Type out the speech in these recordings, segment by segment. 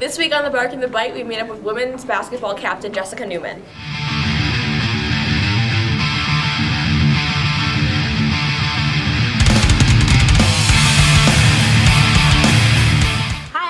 This week on The Bark and the Bite, we meet up with women's basketball captain Jessica Newman.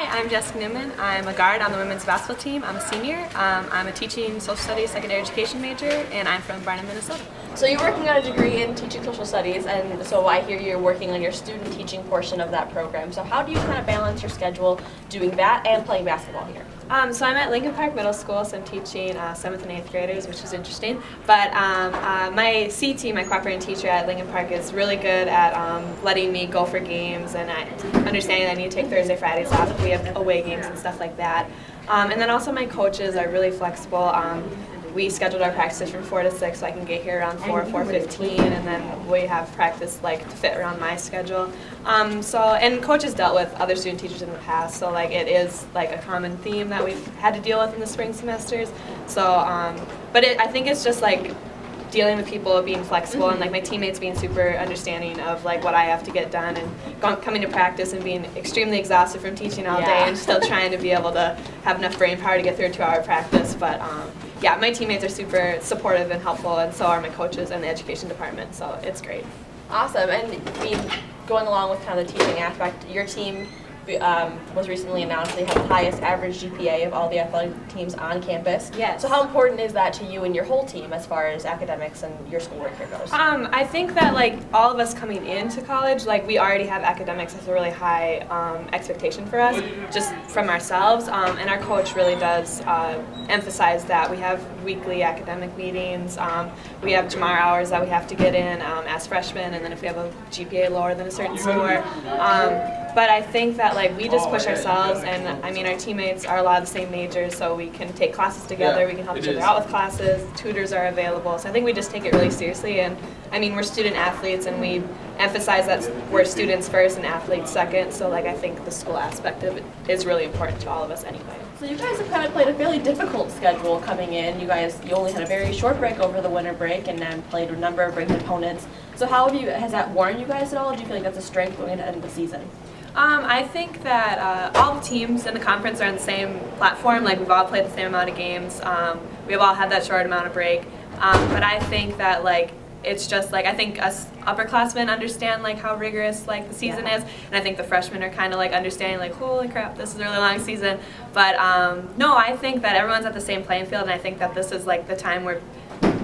I'm Jessica Newman. I'm a guard on the women's basketball team. I'm a senior. I'm a teaching social studies secondary education major, and I'm from Barnum, Minnesota. So you're working on a degree in teaching social studies, and so I hear you're working on your student teaching portion of that program. So how do you kind of balance your schedule doing that and playing basketball here? So I'm at Lincoln Park Middle School, so I'm teaching 7th and 8th graders, which is interesting. But my CT, my cooperating teacher at Lincoln Park, is really good at letting me go for games and understanding that I need to take Thursday, Fridays off if we have away games and stuff like that. And then also my coaches are really flexible. We scheduled our practices from 4 to 6, so I can get here around 4:15, and then we have practice to fit around my schedule. And coaches dealt with other student teachers in the past, so it is a common theme that we've had to deal with in the spring semesters. So, I think it's just dealing with people, being flexible, and my teammates being super understanding of what I have to get done, and coming to practice and being extremely exhausted from teaching all day and still trying to be able to have enough brain power to get through a 2-hour practice. But yeah, my teammates are super supportive and helpful, and so are my coaches and the education department, so it's great. Awesome. And going along with kind of the teaching aspect, your team was recently announced they have the highest average GPA of all the athletic teams on campus. Yes. So how important is that to you and your whole team as far as academics and your schoolwork here goes? I think that all of us coming into college, we already have academics as a really high expectation for us, just from ourselves, and our coach really does emphasize that. We have weekly academic meetings, we have Jamar hours that we have to get in as freshmen, and then if we have a GPA lower than a certain score. But I think that we just push ourselves, and our teammates are a lot of the same majors, so we can take classes together, we can help each other out with classes, tutors are available, so I think we just take it really seriously. And we're student athletes, and we emphasize that we're students first and athletes second, so I think the school aspect of it is really important to all of us anyway. So you guys have kind of played a fairly difficult schedule coming in. You only had a very short break over the winter break, and then played a number of ranked opponents. So has that worn you guys at all? Do you feel like that's a strength going into the end of the season? I think that all the teams in the conference are on the same platform. We've all played the same amount of games. We've all had that short amount of break. But I think that it's just I think us upperclassmen understand how rigorous the season is, and I think the freshmen are kind of understanding holy crap, this is a really long season. But no, I think that everyone's at the same playing field, and I think that this is the time where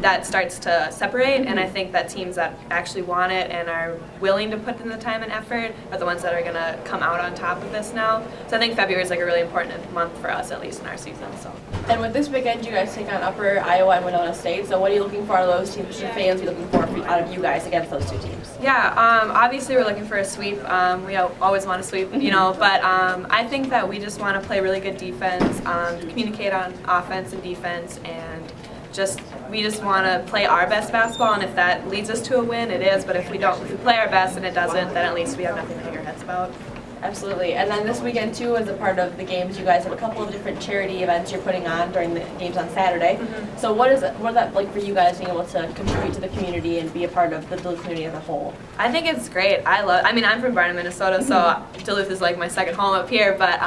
that starts to separate, and I think that teams that actually want it and are willing to put in the time and effort are the ones that are going to come out on top of this now. So I think February is a really important month for us, at least in our season. So. And with this weekend, you guys take on Upper Iowa and Winona State. So what are you looking for out of those teams? What should fans be looking for out of you guys against those two teams? Yeah, obviously we're looking for a sweep. We always want to sweep, but I think that we just want to play really good defense, communicate on offense and defense, and we just want to play our best basketball, and if that leads us to a win, it is. But if we play our best and it doesn't, then at least we have nothing to hang our heads about. Absolutely. And then this weekend, too, as a part of the games, you guys have a couple of different charity events you're putting on during the games on Saturday. Mm-hmm. So what is that like for you guys, being able to contribute to the community and be a part of the Duluth community as a whole? I think it's great. I'm from Barnum, Minnesota, so Duluth is my second home up here, but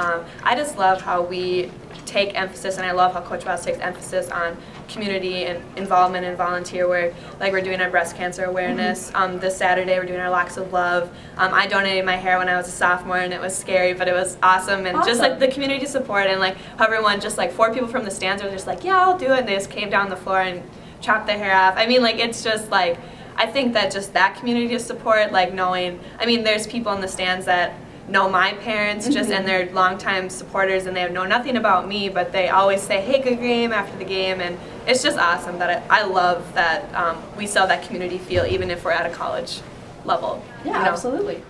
I just love how we take emphasis, and I love how Coach Wells takes emphasis on community and involvement and volunteer work. We're doing our breast cancer awareness. This Saturday we're doing our Locks of Love. I donated my hair when I was a sophomore, and it was scary, but it was awesome. And just the community support, and how everyone, just 4 people from the stands were just yeah, I'll do it, and they just came down the floor and chopped their hair off. it's just I think that just that community support, knowing, there's people in the stands that know my parents and they're longtime supporters, and they know nothing about me, but they always say, hey, good game after the game, and it's just awesome that I love that we still have that community feel even if we're at a college level. Yeah, absolutely.